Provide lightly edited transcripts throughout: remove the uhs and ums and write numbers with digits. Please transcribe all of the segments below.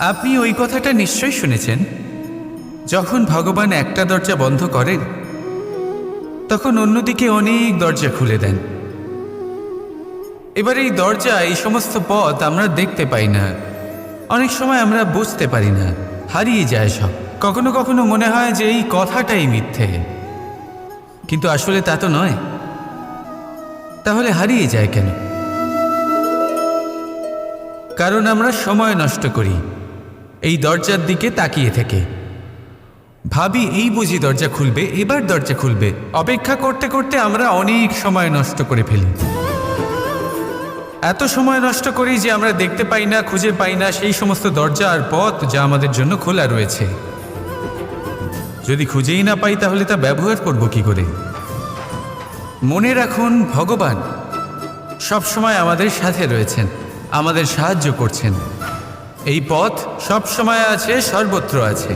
আপনি ওই কথাটা নিশ্চয়ই শুনেছেন, যখন ভগবান একটা দরজা বন্ধ করেন তখন অন্যদিকে অনেক দরজা খুলে দেন। এবার এই দরজা, এই সমস্ত পথ আমরা দেখতে পাই না, অনেক সময় আমরা বুঝতে পারি না, হারিয়ে যায় সব। কখনো কখনো মনে হয় যে এই কথাটাই মিথ্যে, কিন্তু আসলে তা তো নয়। তাহলে হারিয়ে যায় কেন? কারণ আমরা সময় নষ্ট করি এই দরজার দিকে তাকিয়ে থেকে। ভাবি এই বুঝি দরজা খুলবে, এবার দরজা খুলবে। অপেক্ষা করতে করতে আমরা অনেক সময় নষ্ট করে ফেলি। এত সময় নষ্ট করি যে আমরা দেখতে পাই না, খুঁজে পাই না সেই সমস্ত দরজা আর পথ যা আমাদের জন্য খোলা রয়েছে। যদি খুঁজেই না পাই তাহলে তা ব্যবহার করব কি করে? মনে রাখুন, ভগবান সবসময় আমাদের সাথে রয়েছেন, আমাদের সাহায্য করছেন। এই পথ সব সময় আছে, সর্বত্র আছে।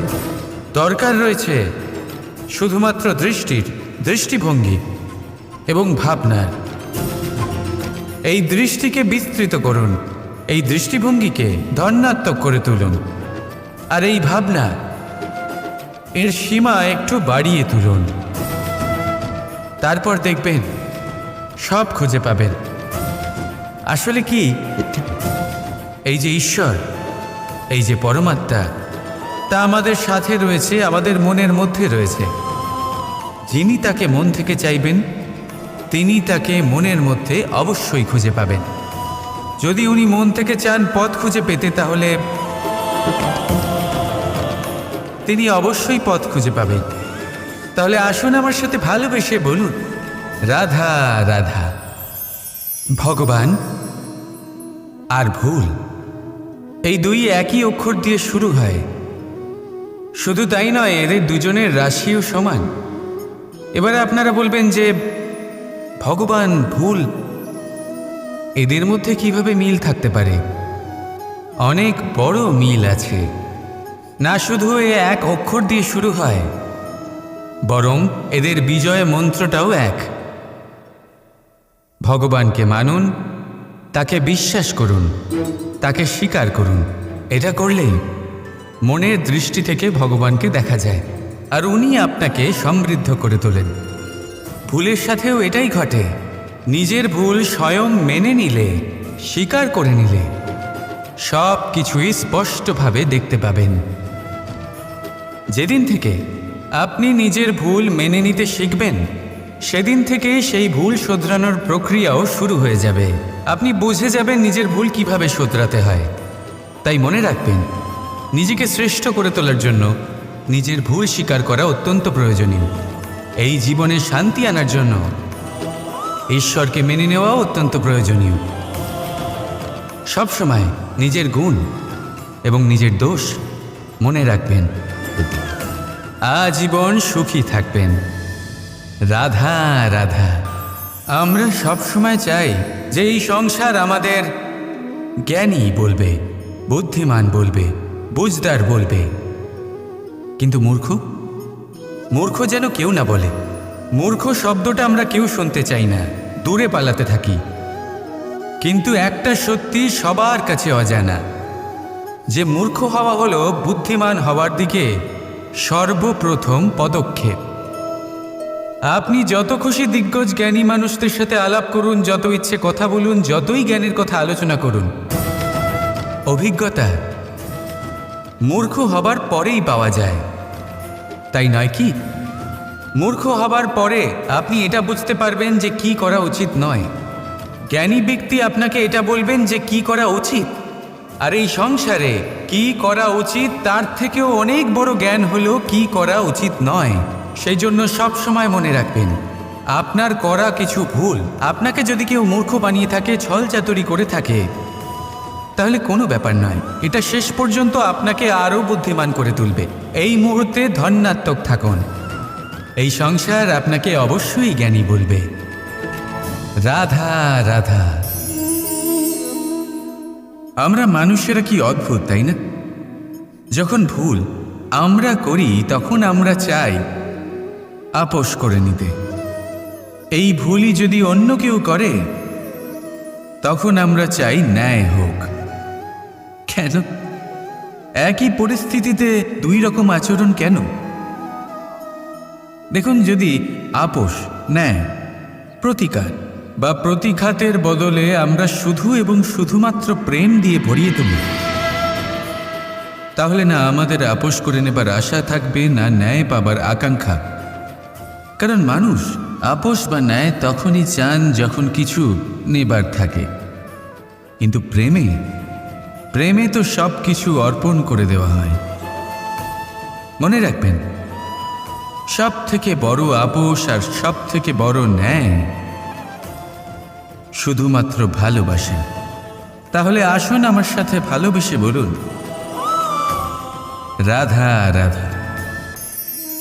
দরকার রয়েছে শুধুমাত্র দৃষ্টির, দৃষ্টিভঙ্গি এবং ভাবনার। এই দৃষ্টিকে বিস্তৃত করুন, এই দৃষ্টিভঙ্গিকে ধনাত্মক করে তুলুন, আর এই ভাবনা এর সীমা একটু বাড়িয়ে তুলুন। তারপর দেখবেন সব খুঁজে পাবেন। আসলে কি, এই যে ঈশ্বর, এই যে পরমাত্মা, তা আমাদের সাথে রয়েছে, আমাদের মনের মধ্যে রয়েছে। যিনি তাকে মন থেকে চাইবেন তিনি তাকে মনের মধ্যে অবশ্যই খুঁজে পাবেন। যদি উনি মন থেকে চান পথ খুঁজে পেতে, তাহলে তিনি অবশ্যই পথ খুঁজে পাবেন। তাহলে আসুন আমার সাথে ভালোবেসে বলুন, রাধা রাধা। ভগবান আর ভুল, এই দুই একই অক্ষর দিয়ে শুরু হয়। শুধু তাই নয়, এদের দুজনের রাশিও সমান। এবারে আপনারা বলবেন যে ভগবান, ভুল, এদের মধ্যে কিভাবে মিল থাকতে পারে? অনেক বড় মিল আছে। না শুধু এ এক অক্ষর দিয়ে শুরু হয়, বরং এদের বিজয় মন্ত্রটাও এক। ভগবানকে মানুন, তাকে বিশ্বাস করুন, তাকে স্বীকার করুন। এটা করলেই মনের দৃষ্টি থেকে ভগবানকে দেখা যায়, আর উনি আপনাকে সমৃদ্ধ করে তোলেন। ভুলের সাথেও এটাই ঘটে। নিজের ভুল স্বয়ং মেনে নিলে, স্বীকার করে নিলে, সব কিছুই স্পষ্টভাবে দেখতে পাবেন। যেদিন থেকে আপনি নিজের ভুল মেনে নিতে শিখবেন, সেদিন থেকে সেই ভুল শোধরানোর প্রক্রিয়াও শুরু হয়ে যাবে। আপনি বুঝে যাবেন নিজের ভুল কিভাবে শোধরাতে হয়। তাই মনে রাখবেন, নিজেকে শ্রেষ্ঠ করে তোলার জন্য নিজের ভুল স্বীকার করা অত্যন্ত প্রয়োজনীয়। এই জীবনে শান্তি আনার জন্য ঈশ্বরকে মেনে নেওয়া অত্যন্ত প্রয়োজনীয়। সবসময় নিজের গুণ এবং নিজের দোষ মনে রাখবেন। আজীবন সুখী থাকবেন। রাধা রাধা। আমরা সবসময় চাই যে এই সংসার আমাদের জ্ঞানী বলবে, বুদ্ধিমান বলবে, বুঝদার বলবে, কিন্তু মূর্খ, মূর্খ যেন কেউ না বলে। মূর্খ শব্দটা আমরা কেউ শুনতে চাই না, দূরে পালাতে থাকি। কিন্তু একটা সত্যি সবার কাছে অজানা, যে মূর্খ হওয়া হলো বুদ্ধিমান হওয়ার দিকে সর্বপ্রথম পদক্ষেপ। আপনি যত খুশি দিগ্গজ জ্ঞানী মানুষদের সাথে আলাপ করুন, যত ইচ্ছে কথা বলুন, যতই জ্ঞানের কথা আলোচনা করুন, অভিজ্ঞতা মূর্খ হবার পরেই পাওয়া যায়, তাই নয় কি? মূর্খ হবার পরে আপনি এটা বুঝতে পারবেন যে কি করা উচিত নয়। জ্ঞানী ব্যক্তি আপনাকে এটা বলবেন যে কি করা উচিত। আর এই সংসারে কি করা উচিত তার থেকেও অনেক বড় জ্ঞান হলো কি করা উচিত নয়। সেই জন্য সব সময় মনে রাখবেন, আপনার করা কিছু ভুল আপনাকে যদি কেউ মূর্খ বানিয়ে থাকে, ছল চাতুরি করে থাকে, তাহলে কোনো ব্যাপার নয়। এটা শেষ পর্যন্ত আপনাকে আরও বুদ্ধিমান করে তুলবে। এই মুহূর্তে ধনাত্মক থাকুন। এই সংসার আপনাকে অবশ্যই জ্ঞানী বলবে। রাধা রাধা। আমরা মানুষেরা কি অদ্ভুত, তাই না? যখন ভুল আমরা করি তখন আমরা চাই আপোষ করে নিতে। এই ভুলই যদি অন্য কেউ করে তখন আমরা চাই ন্যায় হোক। কেন? একই পরিস্থিতিতে দুই রকম আচরণ কেন? দেখুন, যদি আপোষ, ন্যায়, প্রতিকার বা প্রতিঘাতের বদলে আমরা শুধু এবং শুধুমাত্র প্রেম দিয়ে ভরিয়ে তুলি, তাহলে না আমাদের আপোষ করে নেবার আশা থাকবে, না ন্যায় পাবার আকাঙ্ক্ষা। কারণ মানুষ আপোষ বা ন্যায় তখনই চান যখন কিছু নেবার থাকে, কিন্তু প্রেমে তো সব কিছু অর্পণ করে দেওয়া হয়। মনে রাখবেন, সব থেকে বড় আপোষ আর সব থেকে বড় ন্যায় শুধুমাত্র ভালোবাসা। তাহলে আসুন আমার সাথে ভালোবেসে বলুন, রাধা রাধা।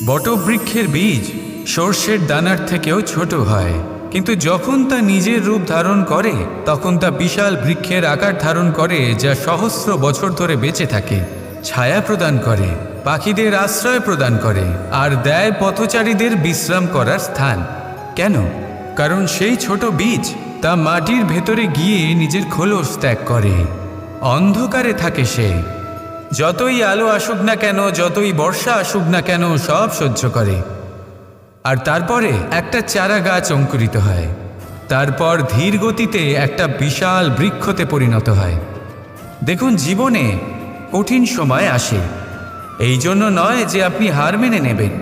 বটবৃক্ষের বীজ সর্ষের দানার থেকেও ছোট হয়, কিন্তু যখন তা নিজের রূপ ধারণ করে তখন তা বিশাল বৃক্ষের আকার ধারণ করে, যা সহস্র বছর ধরে বেঁচে থাকে, ছায়া প্রদান করে, পাখিদের আশ্রয় প্রদান করে, আর দেয় পথচারীদের বিশ্রাম করার স্থান। কেন? কারণ সেই ছোট বীজ তা মাটির ভেতরে গিয়ে নিজের খোলস ত্যাগ করে। অন্ধকারে থাকে সে, যতই আলো আসুক না কেন, যতই বর্ষা আসুক না কেন, সব সহ্য করে। আর তারপরে একটা চারা গাছ অঙ্কুরিত হয়, তারপর ধীর গতিতে একটা বিশাল বৃক্ষতে পরিণত হয়। দেখুন, জীবনে কঠিন সময় আসে, এই জন্য নয় যে আপনি হার মেনে নেবেন,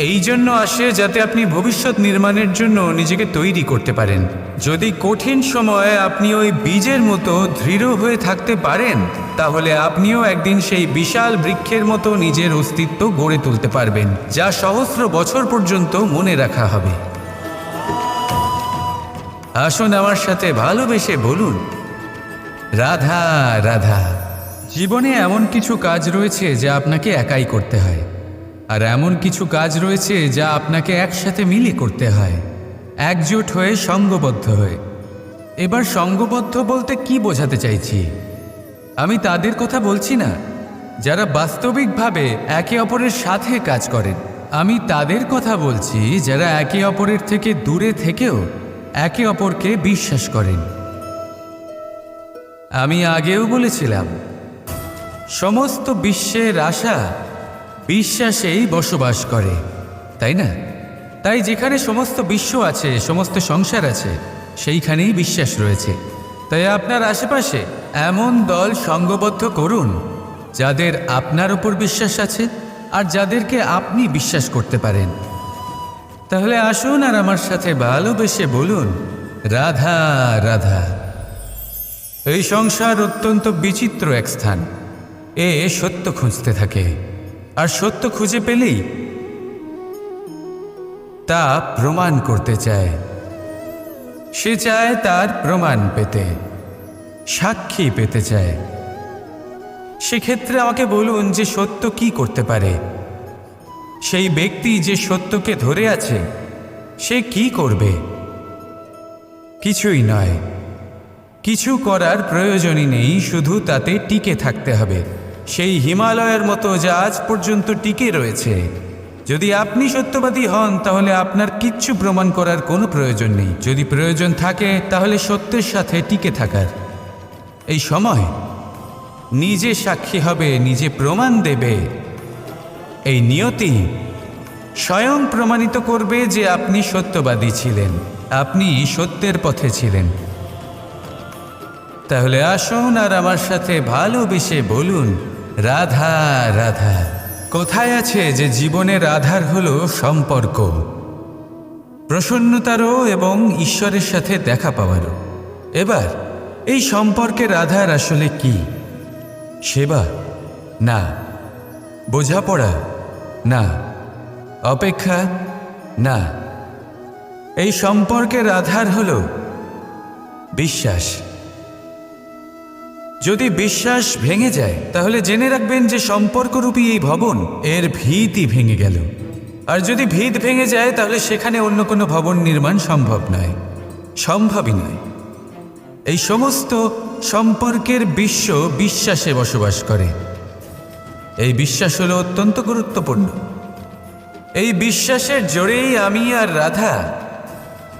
এই জন্য আসে যাতে আপনি ভবিষ্যৎ নির্মাণের জন্য নিজেকে তৈরি করতে পারেন। যদি কঠিন সময়ে আপনি ওই বীজের মতো দৃঢ় হয়ে থাকতে পারেন, তাহলে আপনিও একদিন সেই বিশাল বৃক্ষের মতো নিজের অস্তিত্ব গড়ে তুলতে পারবেন, যা সহস্র বছর পর্যন্ত মনে রাখা হবে। আসুন আমার সাথে ভালোবেসে বলুন, রাধা রাধা। জীবনে এমন কিছু কাজ রয়েছে যা আপনাকে একাই করতে হয়, আর এমন কিছু কাজ রয়েছে যা আপনাকে একসাথে মিলে করতে হয়, একজোট হয়ে, সঙ্গবদ্ধ হয়ে। এবার সঙ্গবদ্ধ বলতে কি বোঝাতে চাইছি? আমি তাদের কথা বলছি না যারা বাস্তবিকভাবে একে অপরের সাথে কাজ করেন। আমি তাদের কথা বলছি যারা একে অপরের থেকে দূরে থেকেও একে অপরকে বিশ্বাস করেন। আমি আগেও বলেছিলাম, সমস্ত বিশ্বের আশা বিশ্বাসেই বসবাস করে, তাই না? তাই যেখানে সমস্ত বিশ্ব আছে, সমস্ত সংসার আছে, সেইখানেই বিশ্বাস রয়েছে। তাই আপনার আশেপাশে এমন দল সঙ্গবদ্ধ করুন যাদের আপনার উপর বিশ্বাস আছে আর যাদেরকে আপনি বিশ্বাস করতে পারেন। তাহলে আসুন আর আমার সাথে ভালোবেসে বলুন, রাধা রাধা। এই সংসার অত্যন্ত বিচিত্র এক স্থান। এ সত্য খুঁজতে থাকে, আর সত্য খুঁজে পেলেই তা প্রমাণ করতে চায়। সে চায় তার প্রমাণ পেতে, সাক্ষী পেতে চায়। সেক্ষেত্রে আমাকে বলুন যে সত্য কি করতে পারে? সেই ব্যক্তি যে সত্যকে ধরে আছে, সে কি করবে? কিছুই নয়, কিছু করার প্রয়োজনই নেই, শুধু তাতে টিকে থাকতে হবে, সেই হিমালয়ের মতো যা আজ পর্যন্ত টিকে রয়েছে। যদি আপনি সত্যবাদী হন, তাহলে আপনার কিচ্ছু প্রমাণ করার কোনো প্রয়োজন নেই। যদি প্রয়োজন থাকে, তাহলে সত্যের সাথে টিকে থাকার। এই সময় নিজে সাক্ষী হবে, নিজে প্রমাণ দেবে। এই নিয়তি স্বয়ং প্রমাণিত করবে যে আপনি সত্যবাদী ছিলেন, আপনি সত্যের পথে ছিলেন। তাহলে আসুন আর আমার সাথে ভালোবেসে বলুন, রাধা রাধা। কোথায় আছে যে জীবনের আধার হলো সম্পর্ক, প্রসন্নতারও এবং ঈশ্বরের সাথে দেখা পাওয়ারও। এবার এই সম্পর্কের আধার আসলে কি? সেবা? না। বোঝাপড়া? না। অপেক্ষা? না। এই সম্পর্কের আধার হলো বিশ্বাস। যদি বিশ্বাস ভেঙে যায়, তাহলে জেনে রাখবেন যে সম্পর্করূপী এই ভবন, এর ভিতই ভেঙে গেল। আর যদি ভিত ভেঙে যায়, তাহলে সেখানে অন্য কোনো ভবন নির্মাণ সম্ভব নয়, সম্ভবই নয়। এই সমস্ত সম্পর্কের বিশ্ব বিশ্বাসে বসবাস করে। এই বিশ্বাস হলো অত্যন্ত গুরুত্বপূর্ণ। এই বিশ্বাসের জোরেই আমি আর রাধা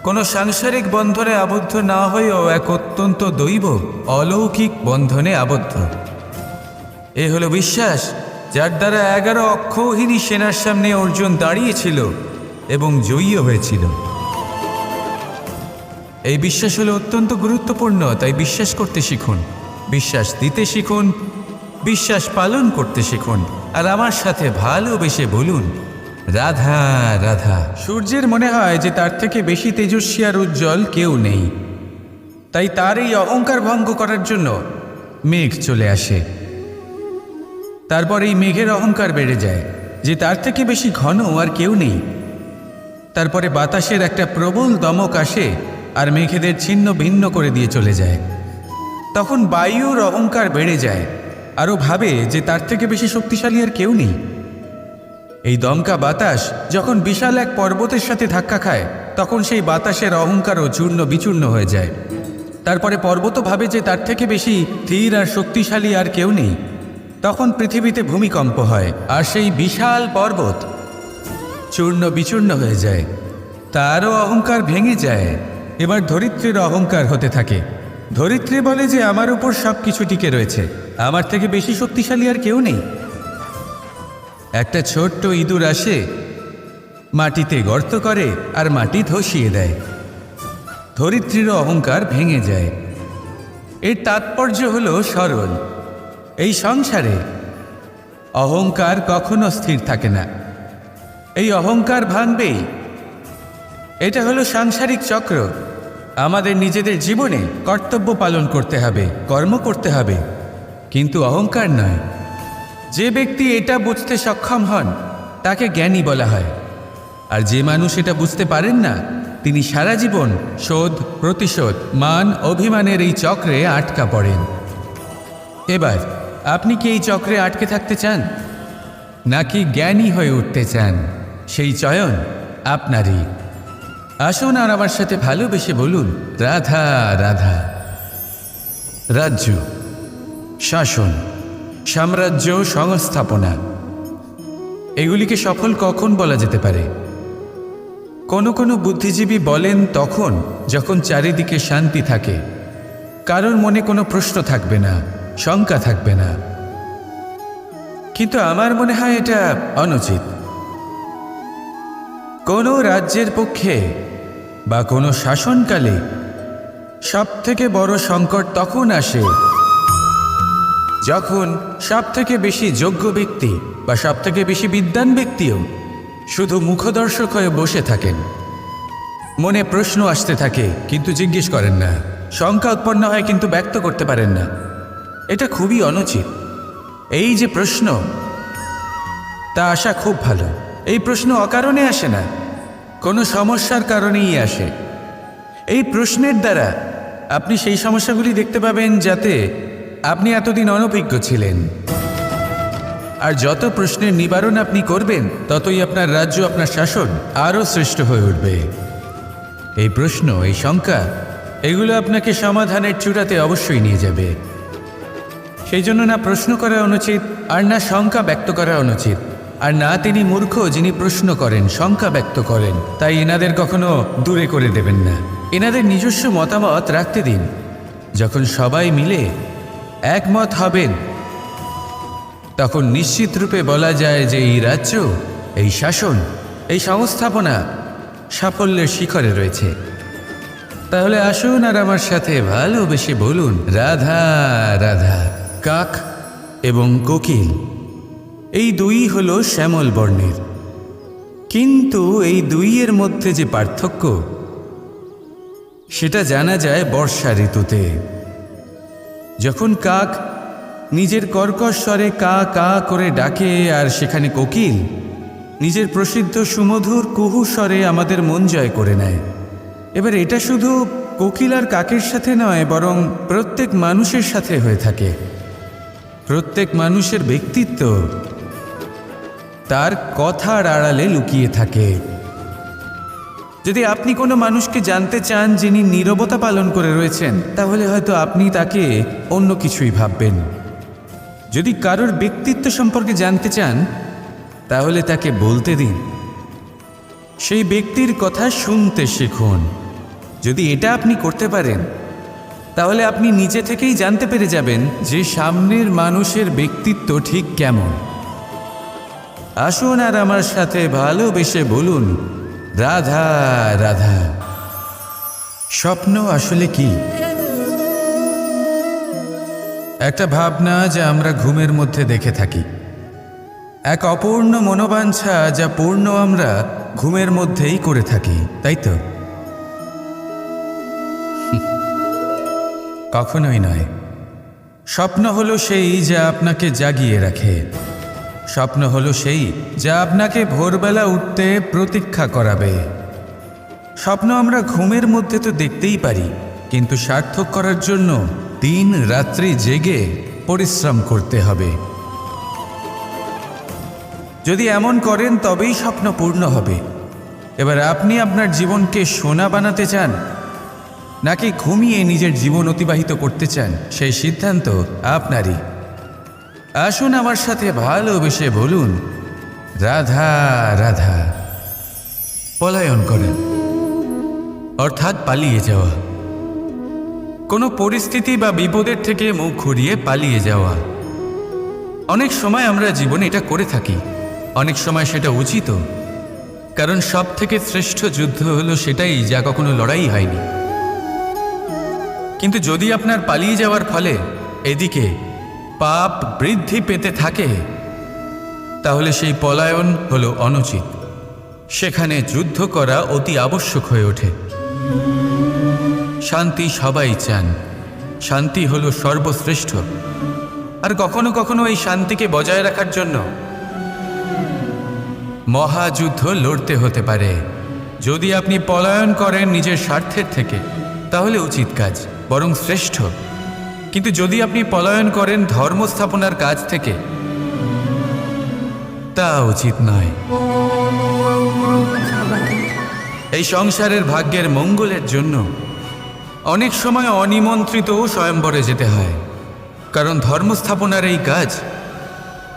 কোনো সাংসারিক বন্ধনে আবদ্ধ না হয়েও এক অত্যন্ত দৈব অলৌকিক বন্ধনে আবদ্ধ। এ হলো বিশ্বাস, যার দ্বারা 11 অক্ষৌহিনী সেনার সামনে অর্জুন দাঁড়িয়েছিল এবং জয়ীও হয়েছিল। এই বিশ্বাস হলো অত্যন্ত গুরুত্বপূর্ণ, তাই বিশ্বাস করতে শিখুন, বিশ্বাস দিতে শিখুন, বিশ্বাস পালন করতে শিখুন, আর আমার সাথে ভালোবেসে বলুন রাধা রাধা। সূর্যের মনে হয় যে তার থেকে বেশি তেজস্বী আর উজ্জ্বল কেউ নেই, তাই তার এই অহংকার ভঙ্গ করার জন্য মেঘ চলে আসে। তারপর এই মেঘের অহংকার বেড়ে যায় যে তার থেকে বেশি ঘন আর কেউ নেই। তারপরে বাতাসের একটা প্রবল দমক আসে আর মেঘেদের ছিন্ন ভিন্ন করে দিয়ে চলে যায়। তখন বায়ুর অহংকার বেড়ে যায়, আরও ভাবে যে তার থেকে বেশি শক্তিশালী আর কেউ নেই। এই দমকা বাতাস যখন বিশাল এক পর্বতের সাথে ধাক্কা খায়, তখন সেই বাতাসের অহংকারও চূর্ণ বিচূর্ণ হয়ে যায়। তারপরে পর্বতও ভাবে যে তার থেকে বেশি স্থির আর শক্তিশালী আর কেউ নেই। তখন পৃথিবীতে ভূমিকম্প হয় আর সেই বিশাল পর্বত চূর্ণ বিচূর্ণ হয়ে যায়, তারও অহংকার ভেঙে যায়। এবার ধরিত্রীর অহংকার হতে থাকে। ধরিত্রী বলে যে আমার উপর সব কিছু টিকে রয়েছে, আমার থেকে বেশি শক্তিশালী আর কেউ নেই। একটা ছোট্ট ইঁদুর আসে, মাটিতে গর্ত করে আর মাটি ধসিয়ে দেয়। ধরিত্রীর অহংকার ভেঙে যায়। এর তাৎপর্য হলো সরল, এই সংসারে অহংকার কখনো স্থির থাকে না, এই অহংকার ভাঙবেই। এটা হলো সাংসারিক চক্র। আমাদের নিজেদের জীবনে কর্তব্য পালন করতে হবে, কর্ম করতে হবে, কিন্তু অহংকার নয়। যে ব্যক্তি এটা বুঝতে সক্ষম হন তাকে জ্ঞানী বলা হয়, আর যে মানুষ এটা বুঝতে পারেন না তিনি সারা জীবন শোধ প্রতিশোধ মান অভিমানের এই চক্রে আটকা পড়েন। এবার আপনি কি এই চক্রে আটকে থাকতে চান, নাকি জ্ঞানী হয়ে উঠতে চান? সেই চয়ন আপনারই। আসুন আর আমার সাথে ভালোবেসে বলুন রাধা রাধা। রাজ্য, শাসন, সাম্রাজ্য, সংস্থাপনা, এগুলিকে সফল কখন বলা যেতে পারে? কোনো কোনো বুদ্ধিজীবী বলেন তখন যখন চারিদিকে শান্তি থাকে, কারোর মনে কোনো প্রশ্ন থাকবে না, শঙ্কা থাকবে না। কিন্তু আমার মনে হয় এটা অনুচিত। কোনো রাজ্যের পক্ষে বা কোনো শাসনকালে সবথেকে বড় সংকট তখন আসে যখন সবথেকে বেশি যোগ্য ব্যক্তি বা সবথেকে বেশি বিদ্বান ব্যক্তিও শুধু মুখদর্শক হয়ে বসে থাকেন। মনে প্রশ্ন আসতে থাকে কিন্তু জিজ্ঞেস করেন না, শঙ্কা উৎপন্ন হয় কিন্তু ব্যক্ত করতে পারেন না। এটা খুবই অনুচিত। এই যে প্রশ্ন, তা আসা খুব ভালো। এই প্রশ্ন অকারণে আসে না, কোনো সমস্যার কারণেই আসে। এই প্রশ্নের দ্বারা আপনি সেই সমস্যাগুলি দেখতে পাবেন যাতে আপনি এতদিন অনভিজ্ঞ ছিলেন। আর যত প্রশ্নের নিবারণ আপনি করবেন ততই আপনার রাজ্য, আপনার শাসন আরও শ্রেষ্ঠ হয়ে উঠবে। এই প্রশ্ন, এই শঙ্কা, এগুলো আপনাকে সমাধানের চূড়াতে অবশ্যই নিয়ে যাবে। সেই জন্য না প্রশ্ন করা অনুচিত, আর না শঙ্কা ব্যক্ত করা অনুচিত, আর না তিনি মূর্খ যিনি প্রশ্ন করেন, শঙ্কা ব্যক্ত করেন। তাই এনাদের কখনো দূরে করে দেবেন না, এনাদের নিজস্ব মতামত রাখতে দিন। যখন সবাই মিলে একমত হবেন তখন নিশ্চিত রূপে বলা যায় যে এই রাজ্য, এই শাসন, এই সংস্থাপনা সাফল্যের শিখরে রয়েছে। তাহলে আসুন আর আমার সাথে ভালোবেসে বলুন রাধা রাধা। কাক এবং কোকিল এই দুই হলো শ্যামল বর্ণের, কিন্তু এই দুইয়ের মধ্যে যে পার্থক্য সেটা জানা যায় বর্ষা ঋতুতে। যখন কাক নিজের কর্কশ স্বরে কা কা করে ডাকে আর সেখানে কোকিল নিজের প্রসিদ্ধ সুমধুর কুহু স্বরে আমাদের মন জয় করে নেয়। এবার এটা শুধু কোকিল আর কাকের সাথে নয়, বরং প্রত্যেক মানুষের সাথে হয়ে থাকে। প্রত্যেক মানুষের ব্যক্তিত্ব তার কথার আড়ালে লুকিয়ে থাকে। যদি আপনি কোনো মানুষকে জানতে চান যিনি নীরবতা পালন করে রয়েছেন, তাহলে হয়তো আপনি তাকে অন্য কিছুই ভাববেন। যদি কারোর ব্যক্তিত্ব সম্পর্কে জানতে চান, তাহলে তাকে বলতে দিন, সেই ব্যক্তির কথা শুনতে শিখুন। যদি এটা আপনি করতে পারেন, তাহলে আপনি নিজে থেকেই জানতে পেরে যাবেন যে সামনের মানুষের ব্যক্তিত্ব ঠিক কেমন। আসুন আর আমার সাথে ভালোবেসে বলুন, রাধা রাধা। স্বপ্ন আসলে কি? একটা ভাবনা যা আমরা ঘুমের মধ্যে দেখে থাকি, এক অপূর্ণ মনোবাঞ্ছা যা পূর্ণ আমরা ঘুমের মধ্যেই করে থাকি, তাই তো? কখনোই নয়। স্বপ্ন হলো সেই যা আপনাকে জাগিয়ে রাখে। স্বপ্ন হলো সেই যা আপনাকে ভোরবেলা উঠতে প্রতীক্ষা করাবে। স্বপ্ন আমরা ঘুমের মধ্যে তো দেখতেই পারি, কিন্তু সার্থক করার জন্য দিন রাত্রি জেগে পরিশ্রম করতে হবে। যদি এমন করেন তবেই স্বপ্ন পূর্ণ হবে। এবার আপনি আপনার জীবনকে সোনা বানাতে চান নাকি ঘুমিয়ে নিজের জীবন অতিবাহিত করতে চান, সেই সিদ্ধান্ত আপনারই। আসুন আমার সাথে ভালোবেসে বলুন, রাধা রাধা। পলায়ন করেন, অর্থাৎ পালিয়ে যাওয়া। কোনো পরিস্থিতি বা বিপদের থেকে মুখ ঘুরিয়ে পালিয়ে যাওয়া। অনেক সময় আমরা জীবনে এটা করে থাকি, অনেক সময় সেটা উচিত, কারণ সব থেকে শ্রেষ্ঠ যুদ্ধ হলো সেটাই যা কখনো লড়াই হয়নি। কিন্তু যদি আপনার পালিয়ে যাওয়ার ফলে এদিকে পাপ বৃদ্ধি পেতে থাকে, তাহলে সেই পলায়ন হলো অনুচিত। সেখানে যুদ্ধ করা অতি আবশ্যক হয়ে ওঠে। শান্তি সবাই চান, শান্তি হলো সর্বশ্রেষ্ঠ। আর কখনো কখনো এই শান্তিকে বজায় রাখার জন্য মহাযুদ্ধ লড়তে হতে পারে। যদি আপনি পলায়ন করেন নিজের স্বার্থের থেকে, তাহলে উচিত কাজ, বরং শ্রেষ্ঠ। কিন্তু যদি আপনি পলায়ন করেন ধর্ম স্থাপনার কাজ থেকে, তা উচিত নয়। এই সংসারের ভাগ্যের মঙ্গলের জন্য অনেক সময় অনিমন্ত্রিত স্বয়ম্বরে যেতে হয়, কারণ ধর্ম স্থাপনার এই কাজ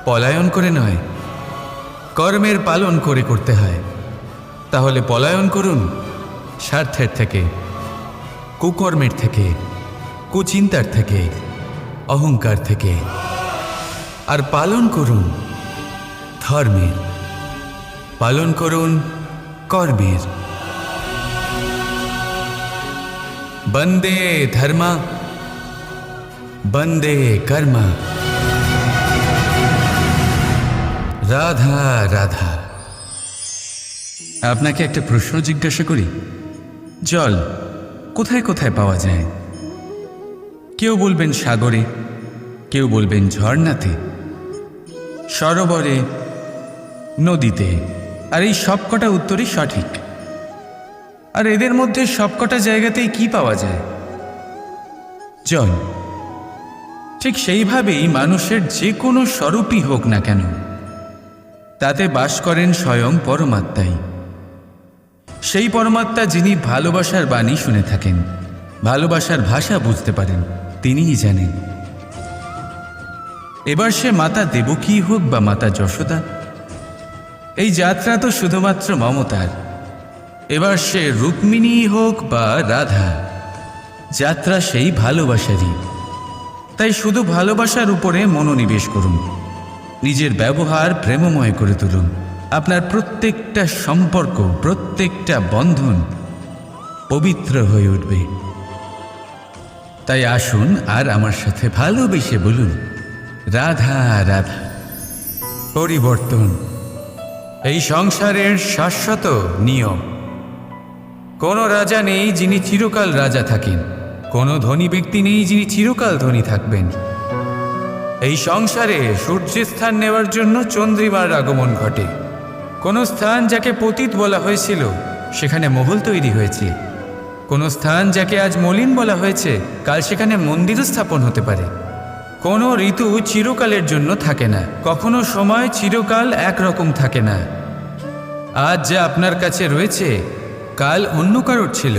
পলায়ন করে নয়, কর্মের পালন করে করতে হয়। তাহলে পলায়ন করুন স্বার্থের থেকে, কুকর্মের থেকে, কুচিন্তার থেকে, অহংকার থেকে, আর পালন করুন ধর্মের, পালন করুন কর্মের। বন্দে ধর্ম, বন্দে কর্ম। রাধা রাধা। আপনাকে একটা প্রশ্ন জিজ্ঞাসা করি, জল কোথায় কোথায় পাওয়া যায়? কেউ বলবেন সাগরে, কেউ বলবেন ঝর্ণাতে, সরোবরে, নদীতে। আর এই সবকটা উত্তরই সঠিক। আর এদের মধ্যে সবকটা জায়গাতেই কি পাওয়া যায়? জল। ঠিক সেইভাবেই মানুষের যে কোনো স্বরূপই হোক না কেন, তাতে বাস করেন স্বয়ং পরমাত্মাই। সেই পরমাত্মা যিনি ভালোবাসার বাণী শুনে থাকেন, ভালোবাসার ভাষা বুঝতে পারেন, তিনিই জানেন। এবার সে মাতা দেবকী হোক বা মাতা যশোদা, এই যাত্রা তো শুধুমাত্র মমতার। এবার সে রুক্মিণী হোক বা রাধা, যাত্রা সেই ভালোবাসারই। তাই শুধু ভালোবাসার উপরে মনোনিবেশ করুন, নিজের ব্যবহার প্রেমময় করে তুলুন। আপনার প্রত্যেকটা সম্পর্ক, প্রত্যেকটা বন্ধন পবিত্র হয়ে উঠবে। তাই আসুন আর আমার সাথে ভালোবেসে বলুন, রাধা রাধা। পরিবর্তন এই সংসারের শাশ্বত নিয়ম। কোনো রাজা নেই যিনি চিরকাল রাজা থাকেন, কোনো ধনী ব্যক্তি নেই যিনি চিরকাল ধনী থাকবেন। এই সংসারে সূর্যের স্থান নেওয়ার জন্য চন্দ্রিমার আগমন ঘটে। কোনো স্থান যাকে পতিত বলা হয়েছিল, সেখানে মহল তৈরি হয়েছে। কোনো স্থান যাকে আজ মলিন বলা হয়েছে, কাল সেখানে মন্দিরও স্থাপন হতে পারে। কোনো ঋতু চিরকালের জন্য থাকে না, কখনো সময় চিরকাল একরকম থাকে না। আজ যা আপনার কাছে রয়েছে কাল অন্য কারোর ছিল,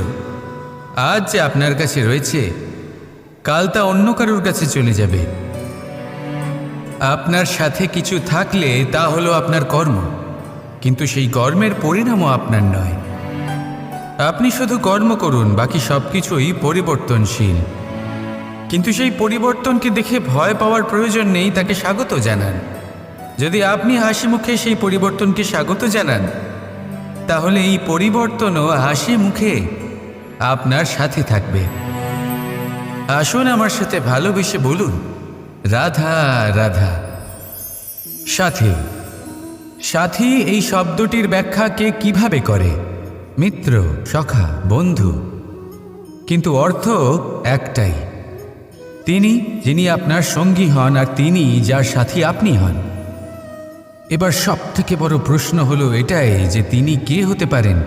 আজ যে আপনার কাছে রয়েছে কাল তা অন্য কারোর কাছে চলে যাবে। আপনার সাথে কিছু থাকলে তা হলো আপনার কর্ম, কিন্তু সেই কর্মের পরিণামও আপনার নয়। আপনি শুধু কর্ম করুন, বাকি সব কিছুই পরিবর্তনশীল। কিন্তু সেই পরিবর্তনকে দেখে ভয় পাওয়ার প্রয়োজন নেই, তাকে স্বাগত জানান। যদি আপনি হাসি মুখে সেই পরিবর্তনকে স্বাগত জানান, তাহলে এই পরিবর্তনও হাসি মুখে আপনার সাথে থাকবে। আসুন আমার সাথে ভালোবেসে বলুন, রাধা রাধা। সাথী। সাথী এই শব্দটির ব্যাখ্যা কে কিভাবে করে? মিত্র, সখা, বন্ধু। কিন্তু অর্থ একটাই, তিনি যিনি আপনার সঙ্গী হন আর তিনি যার সাথী আপনি হন। এবার সব থেকে বড় প্রশ্ন হলো এটাই যে তিনি কে হতে পারেন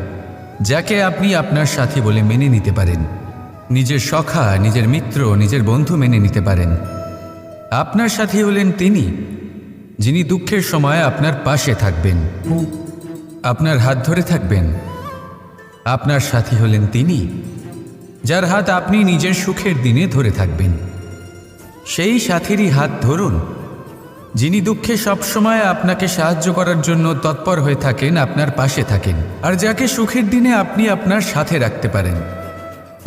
যাকে আপনি আপনার সাথী বলে মেনে নিতে পারেন, নিজের সখা, নিজের মিত্র, নিজের বন্ধু মেনে নিতে পারেন। আপনার সাথী হলেন তিনি যিনি দুঃখের সময় আপনার পাশে থাকবেন, আপনার হাত ধরে থাকবেন। আপনার সাথী হলেন তিনি যার হাত আপনি নিজের সুখের দিনে ধরে থাকবেন। সেই সাথীরই হাত ধরুন যিনি দুঃখে সবসময় আপনাকে সাহায্য করার জন্য তৎপর হয়ে থাকেন, আপনার পাশে থাকেন, আর যাকে সুখের দিনে আপনি আপনার সাথে রাখতে পারেন।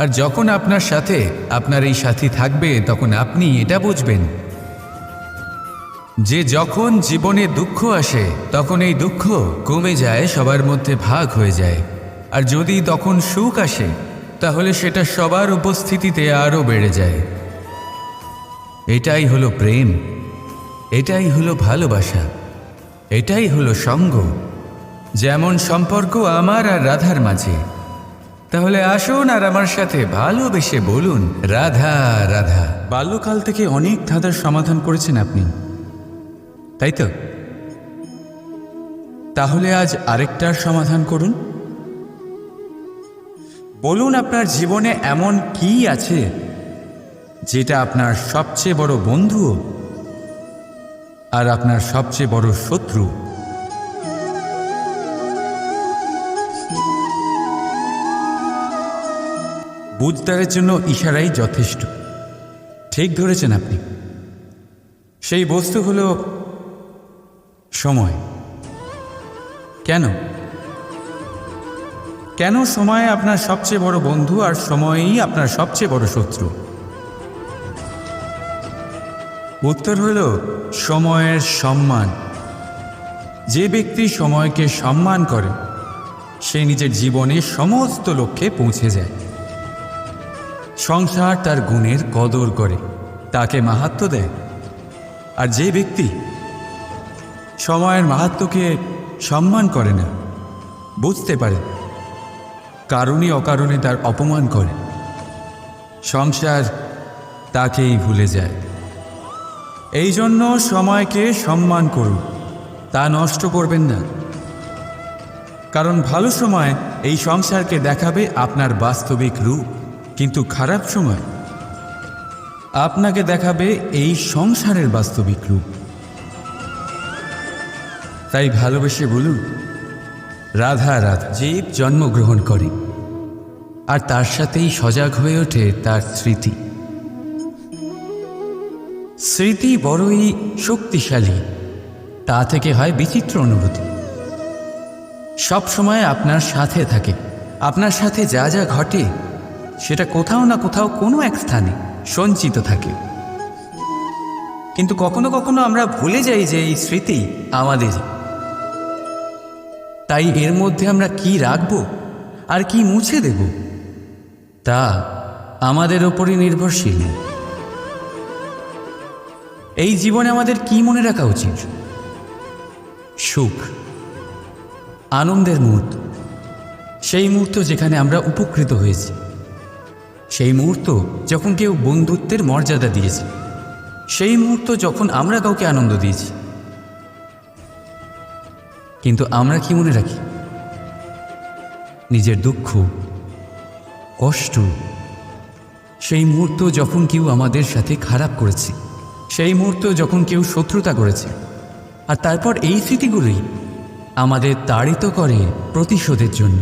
আর যখন আপনার সাথে আপনার এই সাথী থাকবে, তখন আপনি এটা বুঝবেন যে যখন জীবনে দুঃখ আসে, তখন এই দুঃখ কমে যায়, সবার মধ্যে ভাগ হয়ে যায়। আর যদি তখন সুখ আসে, তাহলে সেটা সবার উপস্থিতিতে আরও বেড়ে যায়। এটাই হলো প্রেম, এটাই হলো ভালোবাসা, এটাই হলো সঙ্গ। যেমন সম্পর্ক আমার আর রাধার মাঝে। তাহলে আসুন আর আমার সাথে ভালোবেসে বলুন, রাধা রাধা। বাল্যকাল থেকে অনেক ধাঁধার সমাধান করেছেন আপনি, তাই তো? তাহলে আজ আরেকটার সমাধান করুন। বলুন, আপনার জীবনে এমন কি আছে যেটা আপনার সবচেয়ে বড় বন্ধু আর আপনার সবচেয়ে বড় শত্রু? বুঝদারের জন্য ইশারাই যথেষ্ট। ঠিক ধরেছেন আপনি। সেই বস্তু হলো সময়। কেন? কেন সময় আপনার সবচেয়ে বড় বন্ধু আর সময়ই আপনার সবচেয়ে বড় শত্রু? উত্তর হলো সময়ের সম্মান। যে ব্যক্তি সময়কে সম্মান করে, সে নিজের জীবনে সমস্ত লক্ষ্যে পৌঁছে যায়। সংসার তার গুণের কদর করে, তাকে মাহাত্ম্য দেয়। আর যে ব্যক্তি সময়ের মাহাত্ম্যকে সম্মান করে না, বুঝতে পারে, কারণে অকারণে তার অপমান করে, সংসার তাকেই ভুলে যায়। এই জন্য সময়কে সম্মান করুন, তা নষ্ট করবেন না। কারণ ভালো সময় এই সংসারকে দেখাবে আপনার বাস্তবিক রূপ, কিন্তু খারাপ সময় আপনাকে দেখাবে এই সংসারের বাস্তবিক রূপ। তাই ভালোবেসে বলুন, রাধা রাধা। জীব জন্মগ্রহণ করে আর তার সাথেই সজাগ হয়ে ওঠে তার স্মৃতি। স্মৃতি বড়ই শক্তিশালী, তা থেকে হয় বিচিত্র অনুভূতি। সব সময় আপনার সাথে থাকে। আপনার সাথে যা যা ঘটে সেটা কোথাও না কোথাও কোনো এক স্থানে সঞ্চিত থাকে। কিন্তু কখনো কখনো আমরা ভুলে যাই যে এই স্মৃতি আমাদের। তাই এর মধ্যে আমরা কি রাখব আর কি মুছে দেব, তা আমাদের ওপরই নির্ভরশীল। এই জীবনে আমাদের কি মনে রাখা উচিত? সুখ, আনন্দের মুহূর্ত, সেই মুহূর্ত যেখানে আমরা উপকৃত হয়েছি, সেই মুহূর্ত যখন কেউ বন্ধুত্বের মর্যাদা দিয়েছে, সেই মুহূর্ত যখন আমরা কাউকে আনন্দ দিয়েছি। কিন্তু আমরা কি মনে রাখি? নিজের দুঃখ, কষ্ট, সেই মুহূর্ত যখন কেউ আমাদের সাথে খারাপ করেছে, সেই মুহূর্ত যখন কেউ শত্রুতা করেছে। আর তারপর এই স্মৃতিগুলোই আমাদের তাড়িত করে প্রতিশোধের জন্য।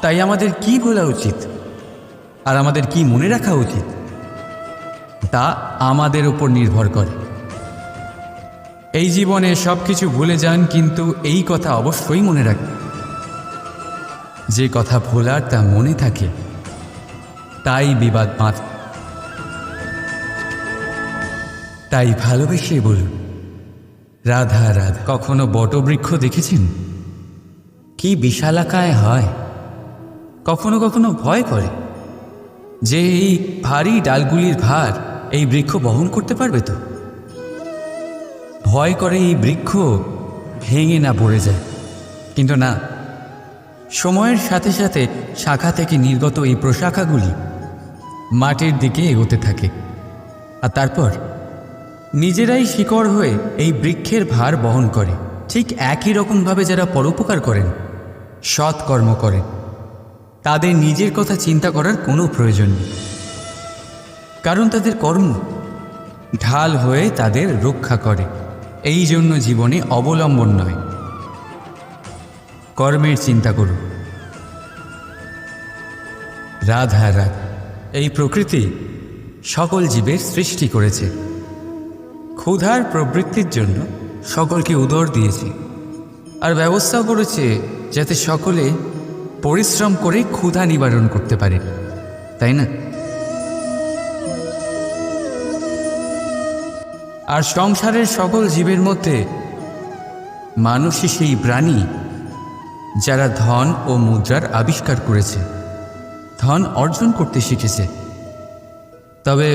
তাই আমাদের কি বলা উচিত আর আমাদের কি মনে রাখা উচিত, তা আমাদের উপর নির্ভর করে। এই জীবনে সব কিছু ভুলে যান, কিন্তু এই কথা অবশ্যই মনে রাখবেন, যে কথা ভোলার তা মনে থাকে তাই বিবাদ বাঁধ। তাই ভালোবেসে বলুন রাধা রাধা। কখনো বটবৃক্ষ দেখেছেন? কি বিশালাকায় হয়। কখনো কখনো ভয় করে যে এই ভারী ডালগুলির ভার এই বৃক্ষ বহন করতে পারবে তো। ভয় করে এই বৃক্ষ ভেঙে না পড়ে যায়। কিন্তু না, সময়ের সাথে সাথে শাখা থেকে নির্গত এই প্রশাখাগুলি মাটির দিকে এগোতে থাকে, আর তারপর নিজেরাই শিকড় হয়ে এই বৃক্ষের ভার বহন করে। ঠিক একই রকমভাবে যারা পরোপকার করেন, সৎ কর্ম করেন, তাদের নিজের কথা চিন্তা করার কোনো প্রয়োজন নেই, কারণ তাদের কর্ম ঢাল হয়ে তাদের রক্ষা করে। এই জন্য জীবনে অবলম্বন নয়, কর্মের চিন্তা করুন। রাধা রাধা। এই প্রকৃতি সকল জীবের সৃষ্টি করেছে, ক্ষুধার প্রবৃত্তির জন্য সকলকে উদর দিয়েছে, আর ব্যবস্থাও করেছে যাতে সকলে পরিশ্রম করে ক্ষুধা নিবারণ করতে পারে, তাই না? আর সংসারের সকল জীবের মধ্যে মানুষই সেই প্রাণী যারা ধন ও মুদ্রার আবিষ্কার করেছে, ধন অর্জন করতে শিখেছে। তবে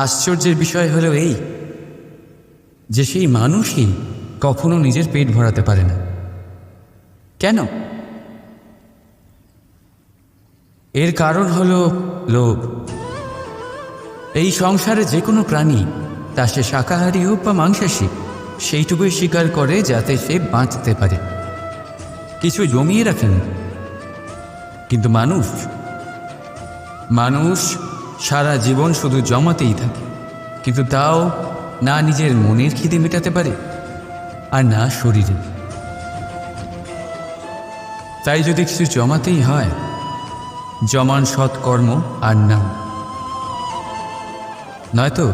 আশ্চর্যের বিষয় হলো এই যে সেই মানুষই কখনো নিজের পেট ভরাতে পারে না। কেন? এর কারণ হলো লোভ। এই সংসারে যে কোনো প্রাণী, তা সে শাকাহারী হোক বা মাংসাশী, সেইটুকুই স্বীকার করে যাতে সে বাঁচতে পারে, কিছু জমিয়ে রাখেন। কিন্তু মানুষ সারা জীবন শুধু জমাতেই থাকে, কিন্তু তাও না নিজের মনের খিদে মেটাতে পারে আর না শরীরে। তাই যদি কিছু জমাতেই হয়, জমান সৎকর্ম আর নাম, নয়তো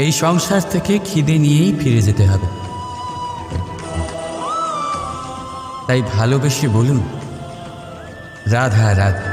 এই সংসার থেকে খিদে নিয়েই ফিরে যেতে হবে। তাই ভালোবেসে বলুন রাধা রাধা।